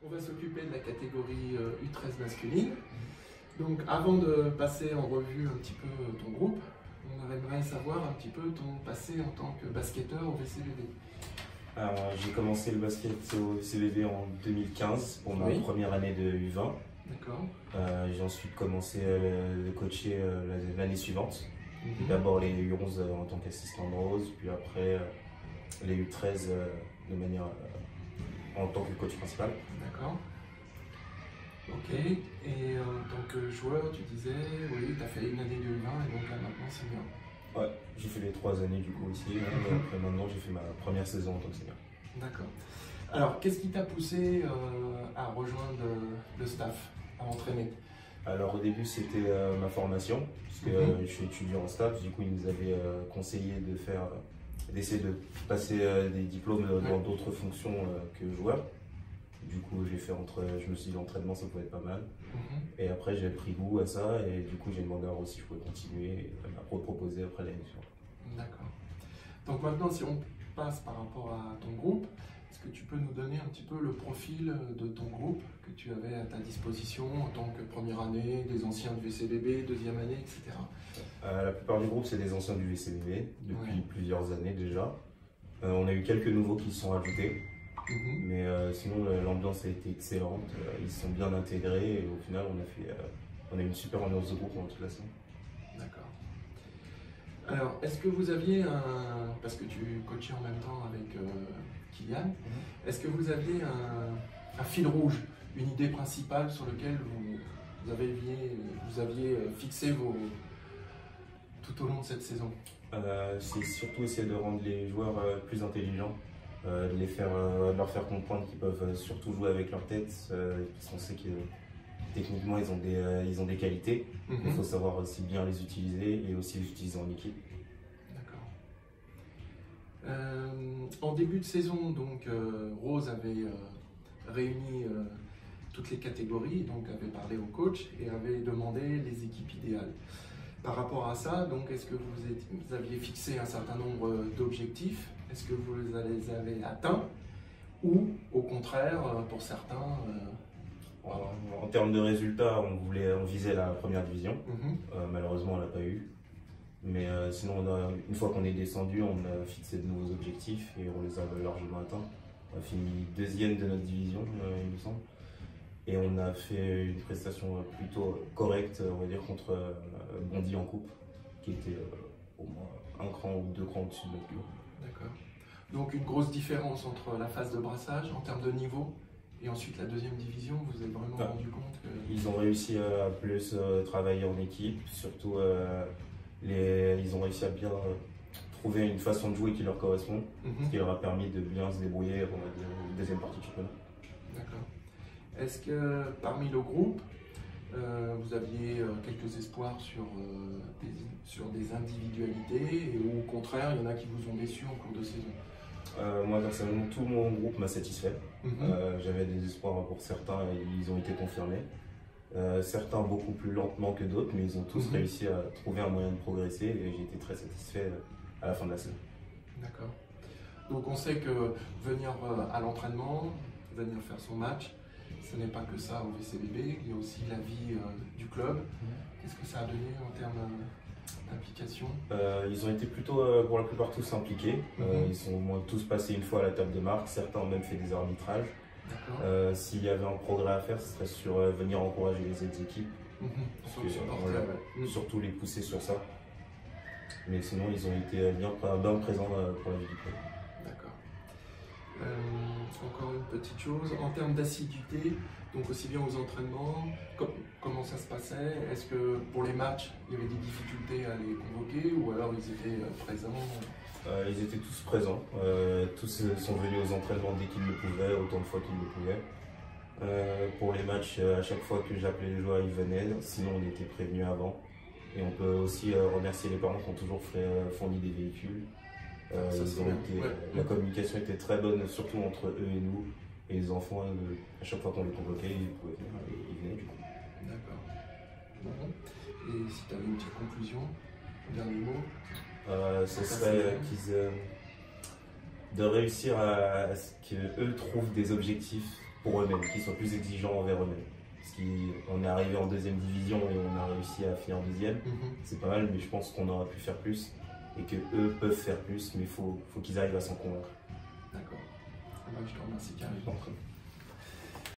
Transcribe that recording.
On va s'occuper de la catégorie U13 masculine. Donc avant de passer en revue un petit peu ton groupe, on aimerait savoir un petit peu ton passé en tant que basketteur au VCVB. Alors, j'ai commencé le basket au VCVB en 2015 pour ma première année de U20. D'accord. J'ai ensuite commencé de coacher l'année suivante. D'abord les U11 en tant qu'assistant de Rose, puis après les U13 de manière en tant que coach principal. D'accord. Ok. Et en tant que joueur, tu disais, oui, tu as fait une année de U20 et donc là maintenant senior. Ouais, j'ai fait les 3 années du coup ici. Et après maintenant j'ai fait ma première saison en tant que senior. D'accord. Alors, qu'est-ce qui t'a poussé à rejoindre le staff, à entraîner? Alors au début c'était ma formation, parce que je suis étudiant en STAPS, du coup ils nous avaient conseillé d'essayer de passer des diplômes dans d'autres fonctions que joueur. Du coup je me suis dit l'entraînement ça pouvait être pas mal. Et après j'ai pris goût à ça et du coup j'ai demandé à Rose si je pouvais continuer et elle m'a proposé après l'année suivante. D'accord. Donc maintenant si on passe par rapport à ton groupe, est-ce que tu peux nous donner un petit peu le profil de ton groupe que tu avais à ta disposition en tant que première année, des anciens du VCVB, deuxième année, etc. La plupart du groupe c'est des anciens du VCVB depuis plusieurs années déjà. On a eu quelques nouveaux qui se sont ajoutés, mais sinon l'ambiance a été excellente, ils se sont bien intégrés et au final on a eu une super ambiance de groupe pendant toute la semaine. D'accord. Alors, est-ce que vous aviez parce que tu coachais en même temps avec Kylian, est-ce que vous aviez un fil rouge, une idée principale sur laquelle vous aviez fixé tout au long de cette saison? C'est surtout essayer de rendre les joueurs plus intelligents, de leur faire comprendre qu'ils peuvent surtout jouer avec leur tête, on sait que techniquement ils ont des qualités, il faut savoir aussi bien les utiliser et aussi les utiliser en équipe. En début de saison, donc, Rose avait réuni toutes les catégories, donc avait parlé au coach et avait demandé les équipes idéales. Par rapport à ça, donc, est-ce que vous aviez fixé un certain nombre d'objectifs? Est-ce que vous les avez atteints? Ou au contraire, pour certains... En termes de résultats, on visait la première division. Malheureusement, on l'a pas eu. Mais sinon, une fois qu'on est descendu, on a fixé de nouveaux objectifs et on les a largement atteints. On a fini deuxième de notre division, il me semble. Et on a fait une prestation plutôt correcte, on va dire, contre Bondy en coupe, qui était au moins un cran ou 2 crans au-dessus de notre club. D'accord. Donc une grosse différence entre la phase de brassage en termes de niveau et ensuite la deuxième division, vous vous êtes vraiment rendu compte que... Ils ont réussi à plus travailler en équipe, surtout ils ont réussi à bien trouver une façon de jouer qui leur correspond, ce qui leur a permis de bien se débrouiller pour la deuxième partie du championnat. D'accord. Est-ce que parmi le groupe, vous aviez quelques espoirs sur des individualités ou au contraire, il y en a qui vous ont déçu en cours de saison? Moi personnellement, tout mon groupe m'a satisfait. J'avais des espoirs pour certains et ils ont été confirmés. Certains beaucoup plus lentement que d'autres, mais ils ont tous réussi à trouver un moyen de progresser et j'ai été très satisfait à la fin de la saison. D'accord. Donc on sait que venir à l'entraînement, venir faire son match, ce n'est pas que ça au VCVB, il y a aussi la vie du club. Qu'est-ce que ça a donné en termes d'implication? Ils ont été plutôt, pour la plupart, tous impliqués. Ils sont au moins tous passés une fois à la table de marque, certains ont même fait des arbitrages. S'il y avait un progrès à faire, ce serait sur venir encourager les autres équipes, surtout les pousser sur ça. Mais sinon, ils ont été bien présents pour la vie du club. D'accord. Encore une petite chose, en termes d'assiduité, donc aussi bien aux entraînements, comment ça se passait? Est-ce que pour les matchs, il y avait des difficultés à les convoquer ou alors ils étaient présents? Ils étaient tous présents, tous sont venus aux entraînements dès qu'ils le pouvaient, autant de fois qu'ils le pouvaient. Pour les matchs, à chaque fois que j'appelais les joueurs, ils venaient, sinon on était prévenus avant. Et on peut aussi remercier les parents qui ont toujours fourni des véhicules. La communication était très bonne, surtout entre eux et nous. Et les enfants, à chaque fois qu'on les convoquait, ils pouvaient venir, ils venaient du coup. D'accord. Et si tu avais une petite conclusion, un dernier mot? Ce serait de réussir à ce qu'eux trouvent des objectifs pour eux-mêmes, qu'ils soient plus exigeants envers eux-mêmes. Parce qu'on est arrivé en deuxième division et on a réussi à finir deuxième. C'est pas mal, mais je pense qu'on aurait pu faire plus et qu'eux peuvent faire plus, mais il faut qu'ils arrivent à s'en convaincre. D'accord. Je te remercie, Karim.